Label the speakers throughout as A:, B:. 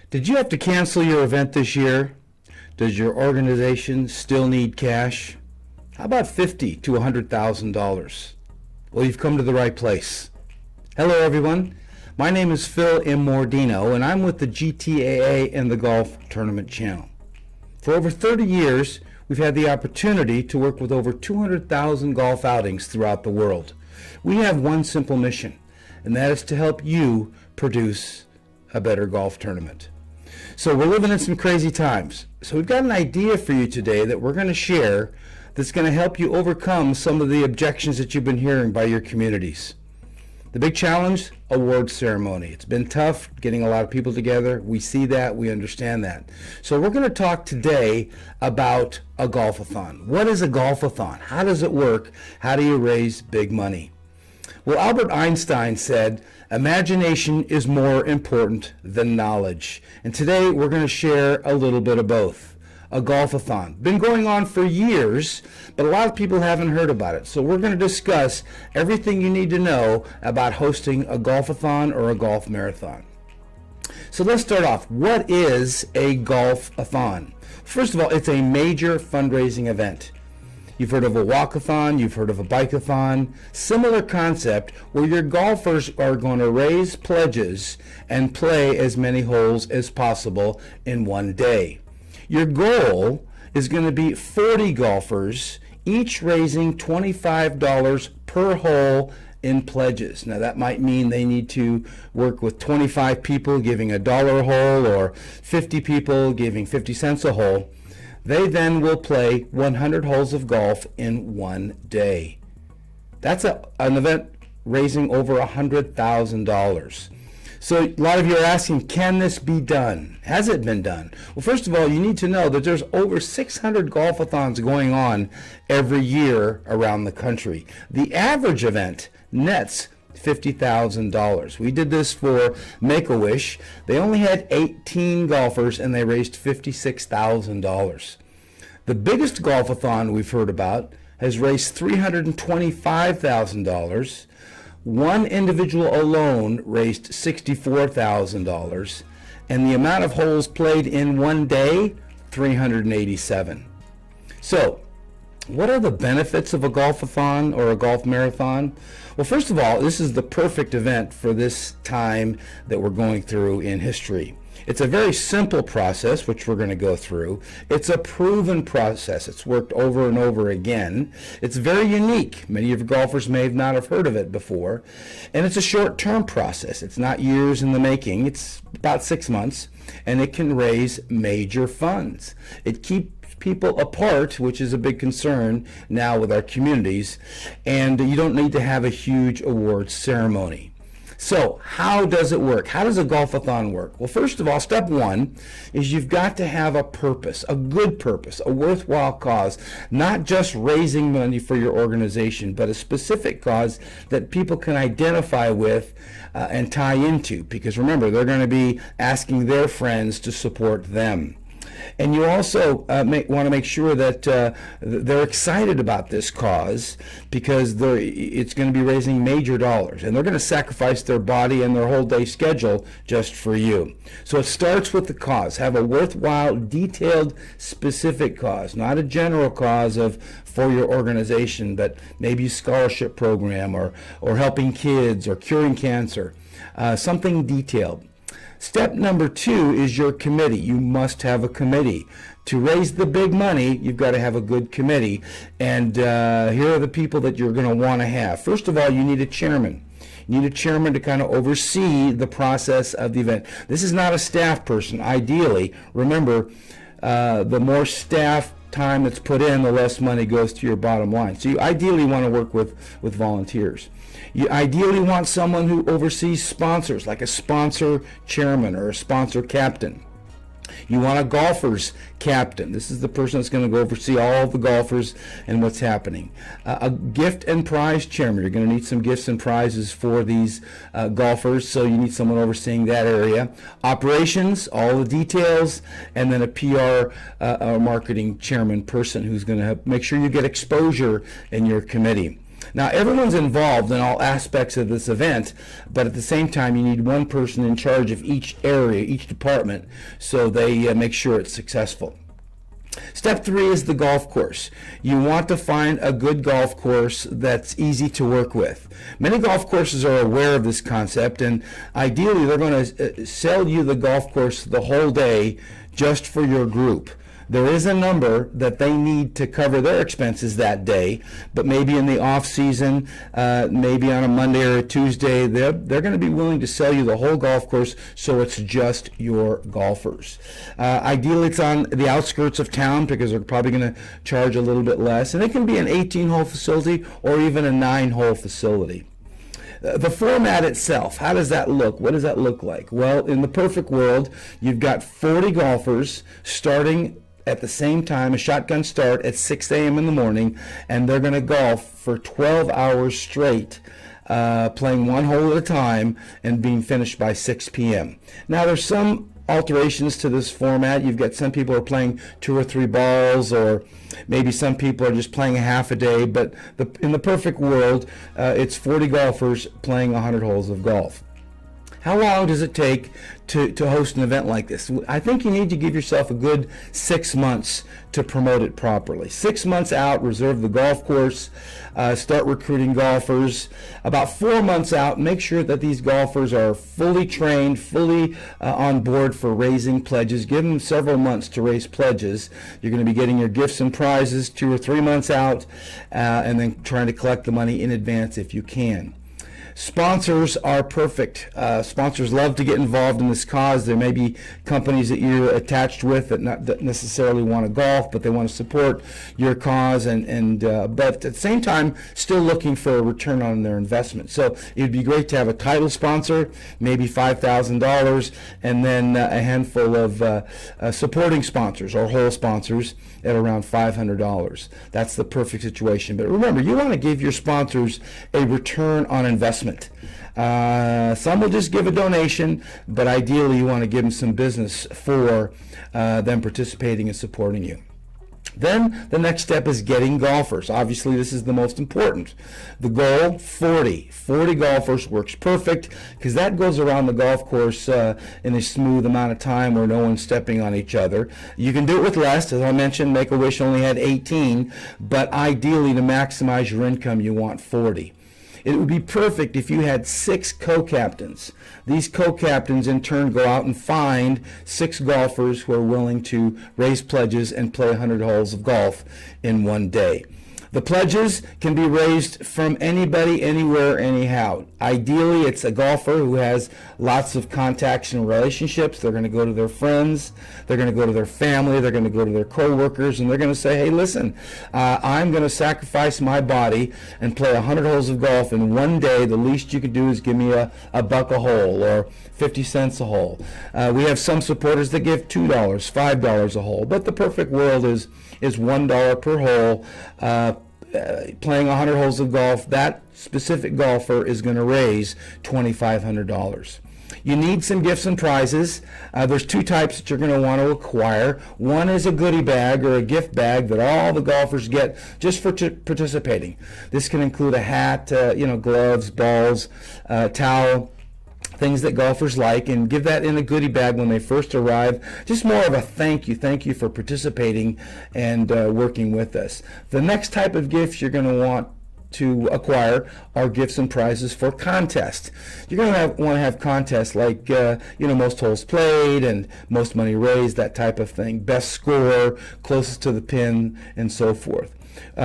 A: Did you have to cancel your event this year? Does your organization still need cash? How about $50,000 to $100,000? Well, you've come to the right place. Hello, everyone. My name is Phil Immordino, and I'm with the GTAA and the Golf Tournament Channel. For over 30 years, we've had the opportunity to work with over 200,000 golf outings throughout the world. We have one simple mission, and that is to help you produce a better golf tournament. So we're living in some crazy times. So we've got an idea for you today that we're going to share that's going to help you overcome some of the objections that you've been hearing by your communities. The big challenge, award ceremony. It's been tough getting a lot of people together. We see that, we understand that. So we're going to talk today about a golfathon. What is a golfathon? How does it work? How do you raise big money? Well, Albert Einstein said, imagination is more important than knowledge. And today we're going to share a little bit of both. A golfathon. Been going on for years, but a lot of people haven't heard about it. So we're going to discuss everything you need to know about hosting a golfathon or a golf marathon. So let's start off. What is a golfathon? First of all, it's a major fundraising event. You've heard of a walkathon, you've heard of a bikeathon, similar concept where your golfers are going to raise pledges and play as many holes as possible in one day. Your goal is going to be 40 golfers, each raising $25 per hole in pledges. Now that might mean they need to work with 25 people giving $1 a hole or 50 people giving 50 cents a hole. They then will play 100 holes of golf in one day. That's an event raising over $100,000. So a lot of you are asking, can this be done? Has it been done? Well, first of all, you need to know that there's over 600 golfathons going on every year around the country. The average event nets $50,000. We did this for Make-A-Wish. They only had 18 golfers and they raised $56,000. The biggest golfathon we've heard about has raised $325,000. One individual alone raised $64,000, and the amount of holes played in one day, 387. So, what are the benefits of a golfathon or a golf marathon? Well, first of all, this is the perfect event for this time that we're going through in history. It's a very simple process, which we're going to go through. It's a proven process. It's worked over and over again. It's very unique. Many of your golfers may not have heard of it before. And it's a short-term process. It's not years in the making. It's about 6 months, and it can raise major funds. It keeps people apart, which is a big concern now with our communities, and you don't need to have a huge awards ceremony. So how does it work? How does a golfathon work? Well, first of all, step one is you've got to have a purpose, a good purpose, a worthwhile cause, not just raising money for your organization, but a specific cause that people can identify with and tie into, because remember, they're going to be asking their friends to support them. And you also want to make sure that they're excited about this cause, because it's going to be raising major dollars, and they're going to sacrifice their body and their whole day schedule just for you. So it starts with the cause. Have a worthwhile, detailed, specific cause, not a general cause for your organization, but maybe a scholarship program or helping kids or curing cancer, something detailed. Step number two is your committee. You must have a committee. To raise the big money, you've got to have a good committee. And here are the people that you're going to want to have. First of all, you need a chairman. You need a chairman to kind of oversee the process of the event. This is not a staff person, ideally. Remember, the more staff time that's put in, the less money goes to your bottom line. So you ideally want to work with volunteers. You ideally want someone who oversees sponsors, like a sponsor chairman or a sponsor captain. You want a golfer's captain. This is the person that's going to go oversee all of the golfers and what's happening. A gift and prize chairman. You're going to need some gifts and prizes for these golfers, so you need someone overseeing that area. Operations, all the details, and then a PR marketing chairman person who's going to make sure you get exposure in your committee. Now, everyone's involved in all aspects of this event, but at the same time, you need one person in charge of each area, each department, so they make sure it's successful. Step 3 is the golf course. You want to find a good golf course that's easy to work with. Many golf courses are aware of this concept, and ideally they're going to sell you the golf course the whole day just for your group. There is a number that they need to cover their expenses that day, but maybe in the off season, maybe on a Monday or a Tuesday, they're going to be willing to sell you the whole golf course, so it's just your golfers. Ideally, it's on the outskirts of town because they're probably going to charge a little bit less, and it can be an 18-hole facility or even a 9-hole facility. The format itself, how does that look? What does that look like? Well, in the perfect world, you've got 40 golfers starting at the same time, a shotgun start at 6 a.m. in the morning, and they're going to golf for 12 hours straight, playing one hole at a time and being finished by 6 p.m. Now, there's some alterations to this format. You've got some people are playing 2 or 3 balls, or maybe some people are just playing a half a day, but in the perfect world, it's 40 golfers playing 100 holes of golf. How long does it take to host an event like this? I think you need to give yourself a good 6 months to promote it properly. 6 months out, reserve the golf course, start recruiting golfers. About 4 months out, make sure that these golfers are fully trained, fully on board for raising pledges. Give them several months to raise pledges. You're going to be getting your gifts and prizes 2 or 3 months out, and then trying to collect the money in advance if you can. Sponsors are perfect. Sponsors love to get involved in this cause. There may be companies that you're attached with that not necessarily want to golf, but they want to support your cause, but at the same time, still looking for a return on their investment. So it'd be great to have a title sponsor, maybe $5,000, and then a handful of supporting sponsors or whole sponsors at around $500. That's the perfect situation. But remember, you want to give your sponsors a return on investment. Some will just give a donation, but ideally you want to give them some business for them participating and supporting you. Then the next step is getting golfers. Obviously, this is the most important. The goal, 40 golfers works perfect because that goes around the golf course in a smooth amount of time where no one's stepping on each other. You can do it with less. As I mentioned, Make-A-Wish only had 18, but ideally to maximize your income, you want 40. It would be perfect if you had 6 co-captains. These co-captains in turn go out and find 6 golfers who are willing to raise pledges and play 100 holes of golf in one day. The pledges can be raised from anybody, anywhere, anyhow. Ideally, it's a golfer who has lots of contacts and relationships. They're going to go to their friends, they're going to go to their family, they're going to go to their co-workers, and they're going to say, hey, listen, I'm going to sacrifice my body and play 100 holes of golf in one day. The least you could do is give me a $1 a hole or 50 cents a hole. We have some supporters that give $2, $5 a hole, but the perfect world is $1 per hole. Playing 100 holes of golf, that specific golfer is going to raise $2,500. You need some gifts and prizes. There's 2 types that you're going to want to acquire. One is a goodie bag or a gift bag that all the golfers get just for participating. This can include a hat, gloves, balls, towel, things that golfers like, and give that in a goodie bag when they first arrive. Just more of a thank you for participating and working with us. The next type of gifts you're going to want to acquire are gifts and prizes for contests. You're going to want to have contests like most holes played and most money raised, that type of thing, best score, closest to the pin, and so forth.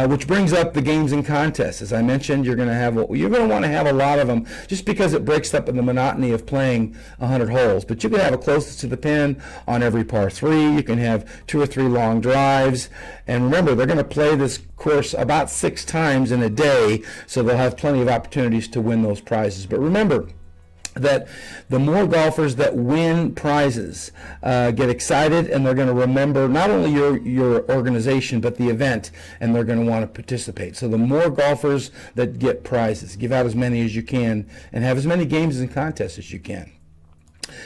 A: Which brings up the games and contests. As I mentioned, you're going to want to have a lot of them just because it breaks up the monotony of playing 100 holes. But you can have a closest to the pin on every par 3. You can have 2 or 3 long drives. And remember, they're going to play this course about 6 times in a day, so they'll have plenty of opportunities to win those prizes. But remember that the more golfers that win prizes get excited, and they're going to remember not only your organization but the event, and they're going to want to participate. So the more golfers that get prizes, give out as many as you can and have as many games and contests as you can.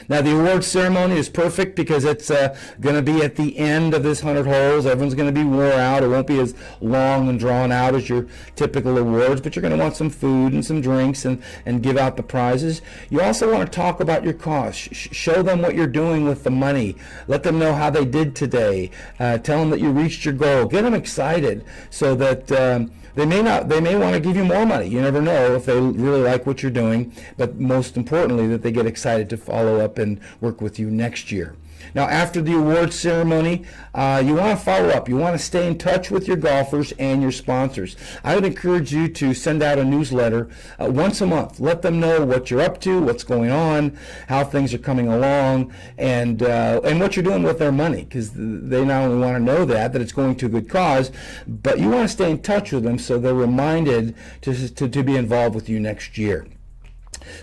A: Now, the awards ceremony is perfect because it's going to be at the end of this 100 holes. Everyone's going to be wore out. It won't be as long and drawn out as your typical awards, but you're going to want some food and some drinks and give out the prizes. You also want to talk about your costs. Show them what you're doing with the money. Let them know how they did today. Tell them that you reached your goal. Get them excited so that they may want to give you more money. You never know if they really like what you're doing, but most importantly, that they get excited to follow up and work with you next year. Now, after the awards ceremony, you want to follow up. You want to stay in touch with your golfers and your sponsors. I would encourage you to send out a newsletter once a month. Let them know what you're up to, what's going on, how things are coming along, and what you're doing with their money, because they not only want to know that it's going to a good cause, but you want to stay in touch with them so they're reminded to be involved with you next year.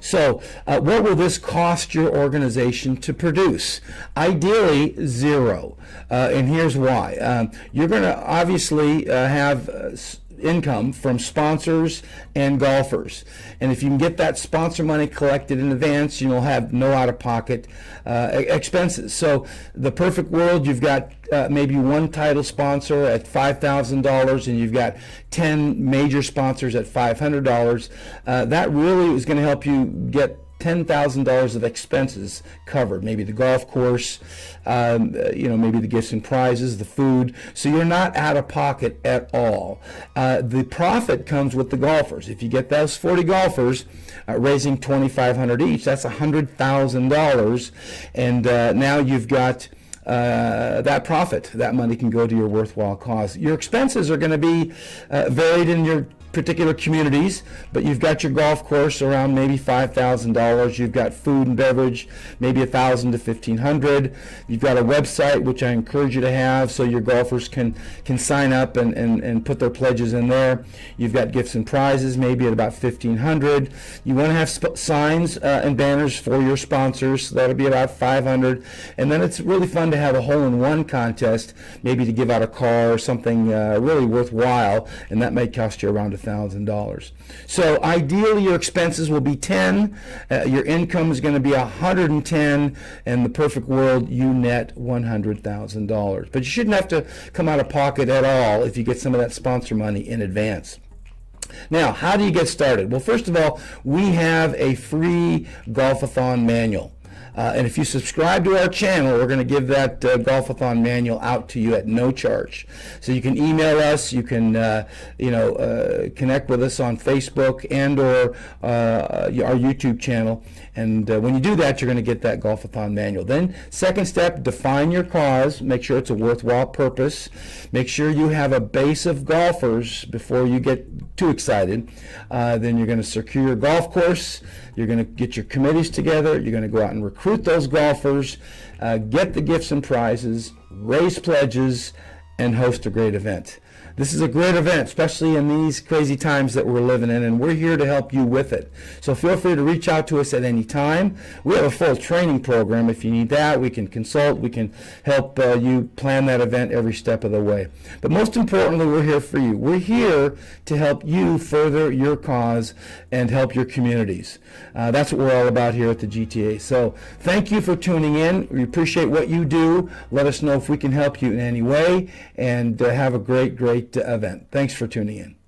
A: So what will this cost your organization to produce? Ideally, zero. And here's why. You're going to obviously have income from sponsors and golfers. And if you can get that sponsor money collected in advance, you'll have no out-of-pocket expenses. So the perfect world, you've got maybe one title sponsor at $5,000 and you've got 10 major sponsors at $500. That really is going to help you get $10,000 of expenses covered, maybe the golf course, maybe the gifts and prizes, the food. So you're not out of pocket at all. The profit comes with the golfers. If you get those 40 golfers raising $2,500 each, that's $100,000, and now you've got that profit. That money can go to your worthwhile cause. Your expenses are going to be varied in your particular communities, but you've got your golf course around maybe $5,000. You've got food and beverage, maybe $1,000 to $1,500. You've got a website, which I encourage you to have, so your golfers can sign up and put their pledges in there. You've got gifts and prizes, maybe at about $1,500. You want to have signs and banners for your sponsors, so that'll be about $500. And then it's really fun to have a hole-in-one contest, maybe to give out a car or something really worthwhile, and that may cost you around $1,000. So ideally your expenses will be 10, your income is going to be 110, and the perfect world you net $100,000. But you shouldn't have to come out of pocket at all if you get some of that sponsor money in advance. Now, how do you get started? Well, first of all, we have a free Golfathon manual. And if you subscribe to our channel, we're going to give that Golfathon manual out to you at no charge. So you can email us, you can connect with us on Facebook and or our YouTube channel. And when you do that, you're going to get that Golfathon manual. Then, second step, define your cause. Make sure it's a worthwhile purpose. Make sure you have a base of golfers before you get too excited. Then you're going to secure your golf course. You're going to get your committees together. You're going to go out and recruit those golfers, get the gifts and prizes, raise pledges, and host a great event. This is a great event, especially in these crazy times that we're living in, and we're here to help you with it. So feel free to reach out to us at any time. We have a full training program. If you need that, we can consult. We can help you plan that event every step of the way. But most importantly, we're here for you. We're here to help you further your cause and help your communities. That's what we're all about here at the GTAA. So thank you for tuning in. We appreciate what you do. Let us know if we can help you in any way, and have a great event. Thanks for tuning in.